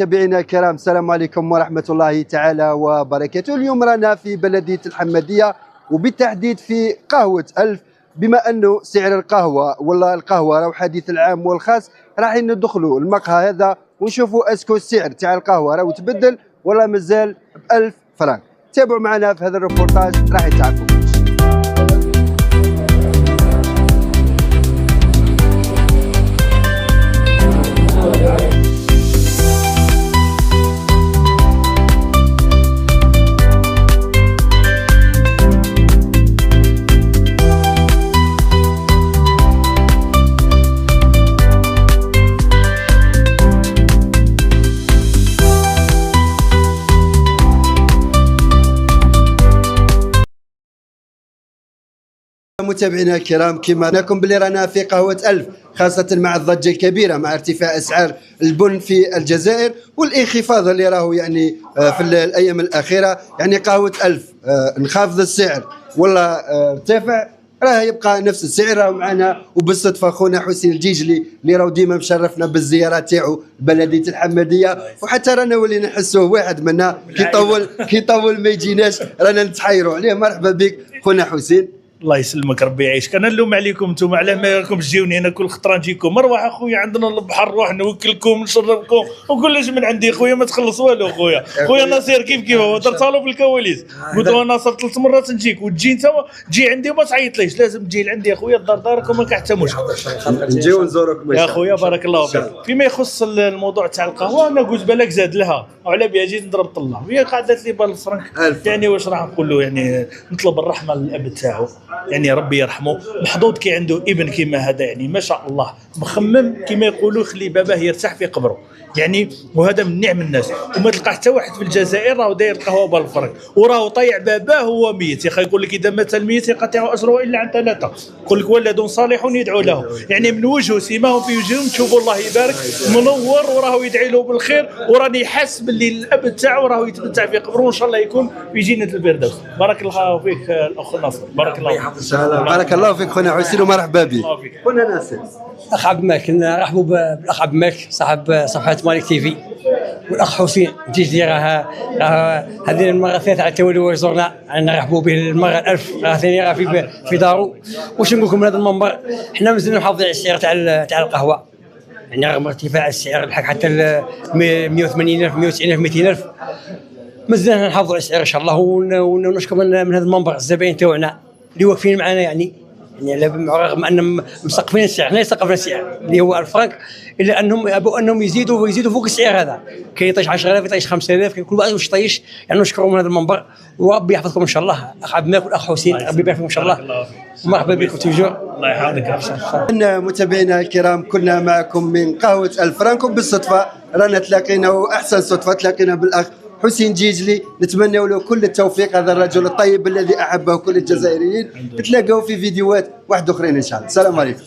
متابعينا الكرام، السلام عليكم ورحمة الله تعالى وبركاته. اليوم رانا في بلدية الحمادية وبالتحديد في قهوة ألف. بما أنه سعر القهوة ولا القهوة راهو حديث العام والخاص، راح ندخلوا المقهى هذا ونشوفوا اسكو السعر تاع القهوة راهو تبدل ولا مازال ب 1000 فرنك. تابعوا معنا في هذا الريبورتاج راح تعرفوا. متابعينا الكرام، كما نكم بلي رانا في قهوة ألف، خاصة مع الضجة الكبيرة مع ارتفاع أسعار البن في الجزائر والانخفاض اللي راهو يعني في الأيام الأخيرة. يعني قهوة ألف انخفض السعر ولا ارتفع، راه يبقى نفس السعر. راهو معنا وبالصدفة خونا حسين الجيجلي اللي راهو ديما مشرفنا بالزيارة تاعو بلدية الحمادية، وحتى رانا ولينا نحسوه واحد منا كي طول ما يجيناش رانا نتحايروا عليه. مرحبا بك خونا حسين. الله يسلمك، ربي يعيشك. انا نلوم عليكم انتم على ما راكمش تجيوني هنا كل خطره نجيكم. مروح اخويا عندنا البحر، نروح نوكلكم نشربكم وكلش من عندي. خويا ما تخلص والو. خويا ناصر كيف هو درتها في الكواليس. قلت له ناصر 3 مرات نجيك وتجي انت تجي عندي وما تعيطليش، لازم تجي لعندي اخويا الدار دارك وما حتى مشكل. نجيو نزوركم يا خويا بارك الله فيك. فيما يخص الموضوع تاع القهوه، انا قلت بالك زاد لها وعلى بها جيت نضرب طله وهي قعدت لي بالفرنك. يعني واش راح نقول له؟ يعني نطلب الرحمه للاب تاعو، يعني ربي يرحمه. محظوظ كي عنده ابن كيما هذا، يعني ما شاء الله مخمم كيما يقولوا، خلي باباه يرتاح في قبره يعني. وهذا من نعم الناس. وما تلقى حتى واحد في الجزائر راهو داير القهوه بالفرنك وراه طيع باباه هو ميت. يا اخي يقول لك اذا مات الميت يقطع اجره الا عن 3. يقول لك ولد صالح يدعو له. يعني من وجهه سيماهم في وجههم تشوفوا الله يبارك منور وراهو يدعي له بالخير، وراني حاس باللي الاب تاعو راهو يتمتع في قبره وان شاء الله يكون في جنه الفردوس. بارك الله فيك الاخ ناصر، بارك الله فيك. بارك الله فيك خونا حسين ومرحبا بك خونا ناصر. اخ عبد الملك، نرحبوا بالاخ عبد الملك صاحب صفحه مالك تي في، والاخ حسين جيجلي. راه هذه المره الثالثه على التوالي ويزورنا، نرحبوا به المره الألف. راه ثاني راه في دارو. واش نقول لكم من هذا المنبر؟ حنا مازلنا محافظين على السعر تاع القهوه، يعني رغم ارتفاع السعر لحق حتى 180,000 190,000 200,000 مازلنا نحافظوا على السعر ان شاء الله. ونشكر من هذا المنبر الزبائن تاعنا اللي واقفين معنا، يعني رغم انهم مسقفين السعر، حنا سقفنا السعر اللي هو 1000 فرنك، الا انهم ابوا انهم يزيدوا فوق السعر هذا. كاين يطيش 10,000 يطيش 5,000، كاين كل واحد واش يطيش. يعني نشكروا من هذا المنبر وربي يحفظكم ان شاء الله. اخ عبد الملك والاخ حسين ربي يبارك فيكم ان شاء الله. ومرحبا بكم توجور. الله يحفظك. متابعينا الكرام، كنا معكم من قهوة 1000 فرنك، وبالصدفة رانا تلاقينا، واحسن صدفة تلاقينا بالاخ حسين جيجلي. نتمنى له كل التوفيق، هذا الرجل الطيب الذي احبه كل الجزائريين. تلاقوا في فيديوهات واحد اخرين ان شاء الله. السلام عليكم.